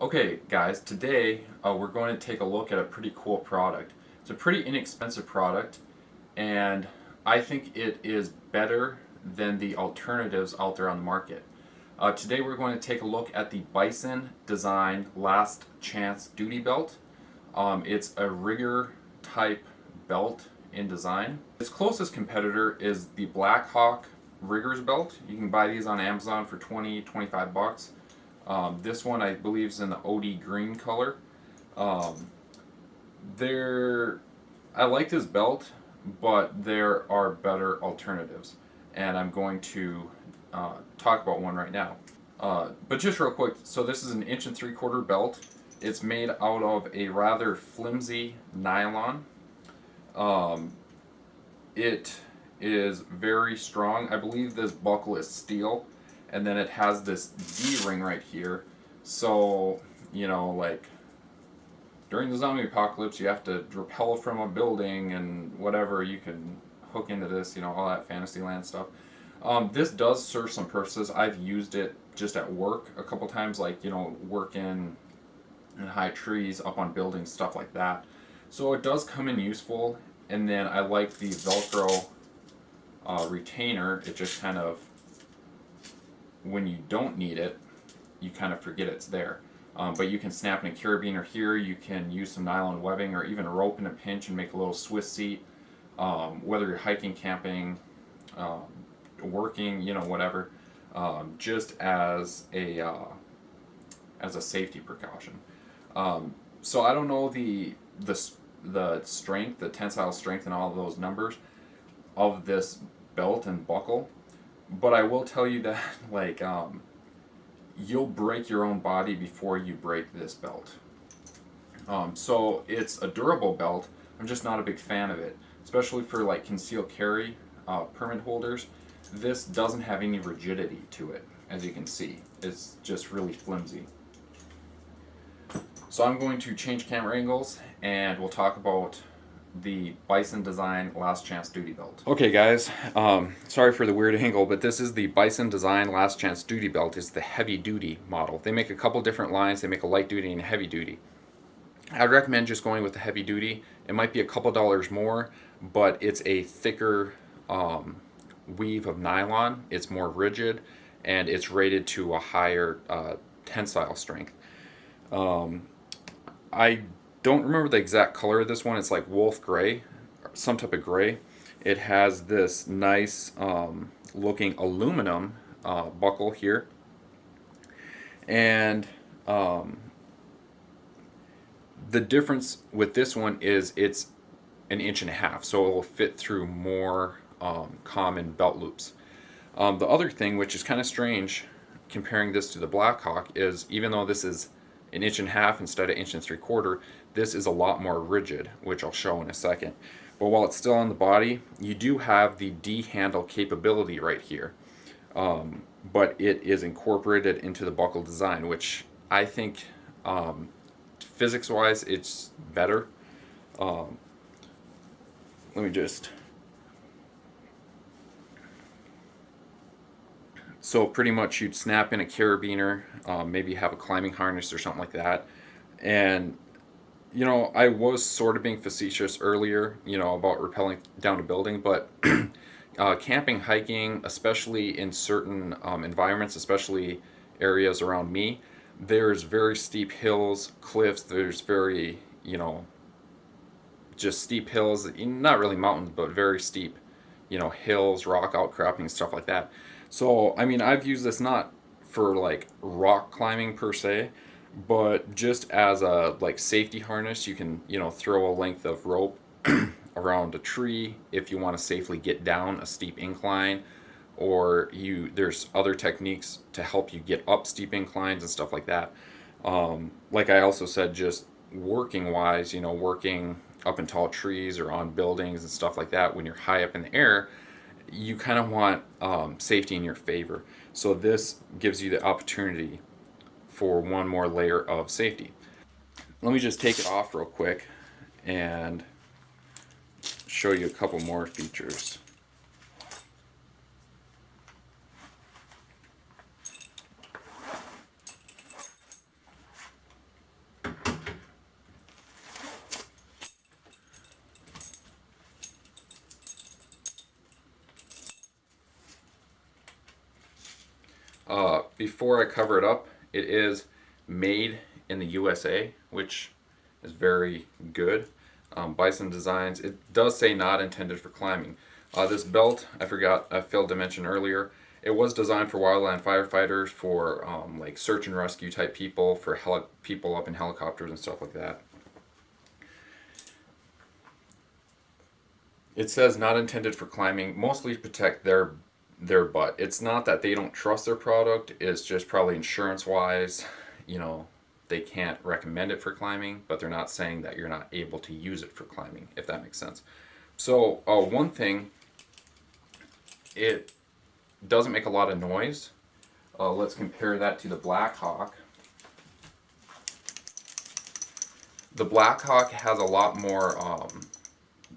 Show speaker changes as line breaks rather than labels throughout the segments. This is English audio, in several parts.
Okay guys, today we're going to take a look at a pretty cool product. It's a pretty inexpensive product and I think it is better than the alternatives out there on the market. Today we're going to take a look at the Bison Design Last Chance Duty Belt. It's a rigger type belt in design. Its closest competitor is the Blackhawk Riggers belt. You can buy these on Amazon for 20-25 bucks. This one I believe is in the OD green color. I like this belt, but there are better alternatives, and I'm going to talk about one right now. But just real quick, so this is an 1 3/4 inch belt. It's made out of a rather flimsy nylon. It is very strong. I believe this buckle is steel, and then it has this D-ring right here. So, you know, like during the zombie apocalypse, you have to rappel from a building and whatever, you can hook into this, you know, all that Fantasyland stuff. This does serve some purposes. I've used it just at work a couple times, like, you know, working in high trees, up on buildings, stuff like that. So it does come in useful, and then I like the Velcro retainer. It just kind of, when you don't need it, you kind of forget it's there. But you can snap in a carabiner here, you can use some nylon webbing or even rope in a pinch and make a little Swiss seat, whether you're hiking, camping, working, you know, whatever, just as a safety precaution. So I don't know the strength, the tensile strength and all of those numbers of this belt and buckle, but I will tell you that like you'll break your own body before you break this belt. So it's a durable belt. I'm just not a big fan of it, especially for like concealed carry permit holders. This doesn't have any rigidity to it, as you can see. It's just really flimsy. So I'm going to change camera angles and we'll talk about the Bison Design Last Chance Duty Belt. Okay guys, sorry for the weird angle, but this is the Bison Design Last Chance Duty Belt. It's the heavy duty model. They make a couple different lines. They make a light duty and a heavy duty. I'd recommend just going with the heavy duty. It might be a couple dollars more, but it's a thicker weave of nylon. It's more rigid, and it's rated to a higher tensile strength. I don't remember the exact color of this one. It's like wolf gray, some type of gray. It has this nice looking aluminum buckle here, and the difference with this one is it's an 1.5 inch, so it will fit through more common belt loops. The other thing, which is kind of strange comparing this to the Blackhawk, is even though this is an 1.5 inch instead of 1 3/4 inch, this is a lot more rigid, which I'll show in a second. But while it's still on the body, you do have the D-handle capability right here. But it is incorporated into the buckle design, which I think physics-wise it's better. Let me just... So pretty much you'd snap in a carabiner, maybe have a climbing harness or something like that. And, you know, I was sort of being facetious earlier, you know, about rappelling down a building, but camping, hiking, especially in certain environments, especially areas around me, there's very steep hills, cliffs, there's very, you know, just steep hills, not really mountains, but very steep, you know, hills, rock outcropping, stuff like that. So, I mean, I've used this not for like rock climbing per se, but just as a like safety harness. You can, you know, throw a length of rope around a tree if you want to safely get down a steep incline, or there's other techniques to help you get up steep inclines and stuff like that. Like I also said, just working wise, you know, working up in tall trees or on buildings and stuff like that, when you're high up in the air, you kind of want safety in your favor. So this gives you the opportunity for one more layer of safety. Let me just take it off real quick and show you a couple more features. before I cover it up, it is made in the USA, which is very good. Bison Designs. It does say not intended for climbing. This belt, I failed to mention earlier, it was designed for wildland firefighters, for like search and rescue type people, for people up in helicopters and stuff like that. It says not intended for climbing, mostly to protect their butt. It's not that they don't trust their product, it's just probably insurance wise, you know, they can't recommend it for climbing, but they're not saying that you're not able to use it for climbing, if that makes sense. So one thing, it doesn't make a lot of noise. Let's compare that to the Blackhawk. The Blackhawk has a lot more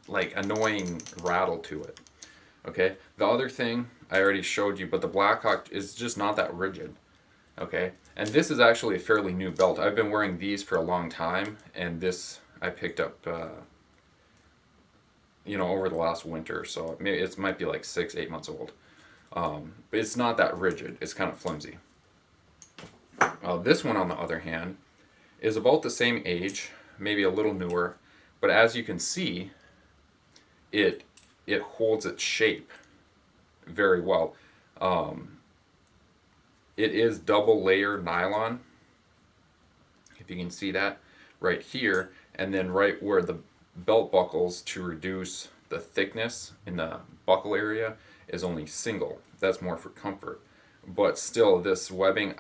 like annoying rattle to it. Okay, the other thing I already showed you, but the Blackhawk is just not that rigid. Okay, and this is actually a fairly new belt. I've been wearing these for a long time, and this I picked up you know, over the last winter, so maybe it might be like 6-8 months old. But it's not that rigid, it's kind of flimsy. This one, on the other hand, is about the same age, maybe a little newer, but as you can see, it holds its shape very well. It is double layer nylon, if you can see that right here, and then right where the belt buckles to reduce the thickness in the buckle area is only single. That's more for comfort. But still, this webbing,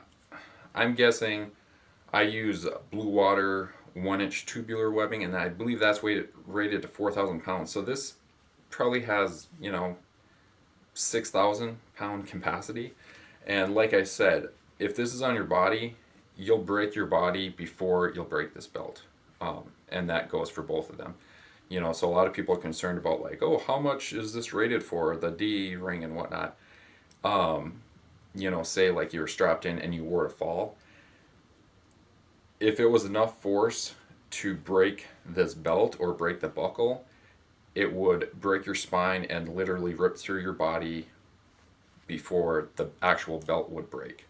I'm guessing I use Blue Water 1-inch tubular webbing, and I believe that's rated to 4,000 pounds. So this probably has, you know, 6,000 pound capacity. And like I said, if this is on your body, you'll break your body before you'll break this belt. And that goes for both of them. You know, so a lot of people are concerned about, like, oh, how much is this rated for, the D ring and whatnot. You know, say like you were strapped in and you were to fall. If it was enough force to break this belt or break the buckle, it would break your spine and literally rip through your body before the actual belt would break.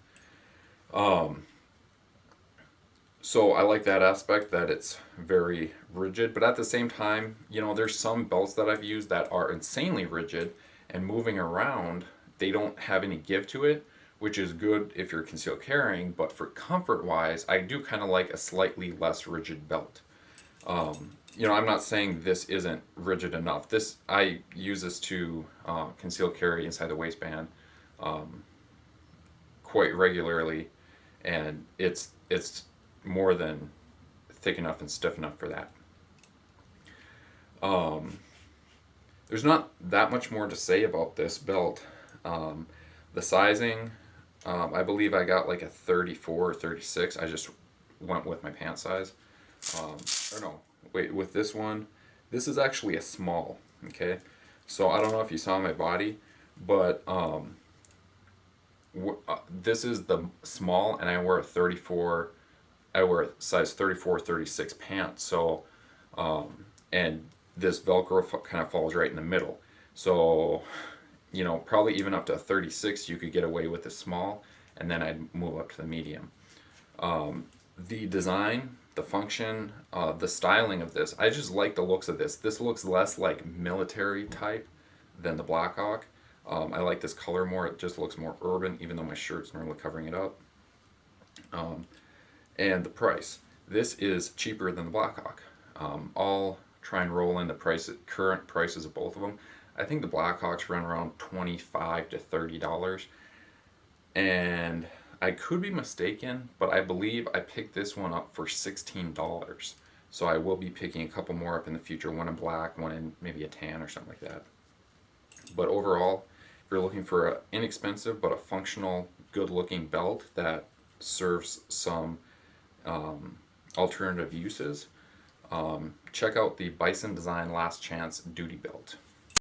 So I like that aspect, that it's very rigid, but at the same time, you know, there's some belts that I've used that are insanely rigid, and moving around, they don't have any give to it, which is good if you're concealed carrying, but for comfort wise, I do kind of like a slightly less rigid belt. You know, I'm not saying this isn't rigid enough. I use this to conceal carry inside the waistband quite regularly, and it's more than thick enough and stiff enough for that. There's not that much more to say about this belt. The sizing, I believe I got like a 34 or 36. I just went with my pant size. Or no, wait, with this one, this is actually a small, okay? So I don't know if you saw my body, but this is the small, and I wear a 34, I wear a size 34, 36 pants, so, and this Velcro kind of falls right in the middle. So, you know, probably even up to a 36 you could get away with the small, and then I'd move up to the medium. The design, the function, the styling of this, I just like the looks of this. This looks less like military type than the Blackhawk. I like this color more. It just looks more urban, even though my shirt's normally covering it up. And the price. This is cheaper than the Blackhawk. I'll try and roll in the current prices of both of them. I think the Blackhawks run around $25 to $30. And I could be mistaken, but I believe I picked this one up for $16. So I will be picking a couple more up in the future, one in black, one in maybe a tan or something like that. But overall, if you're looking for an inexpensive but a functional, good-looking belt that serves some alternative uses, check out the Bison Design Last Chance Duty Belt.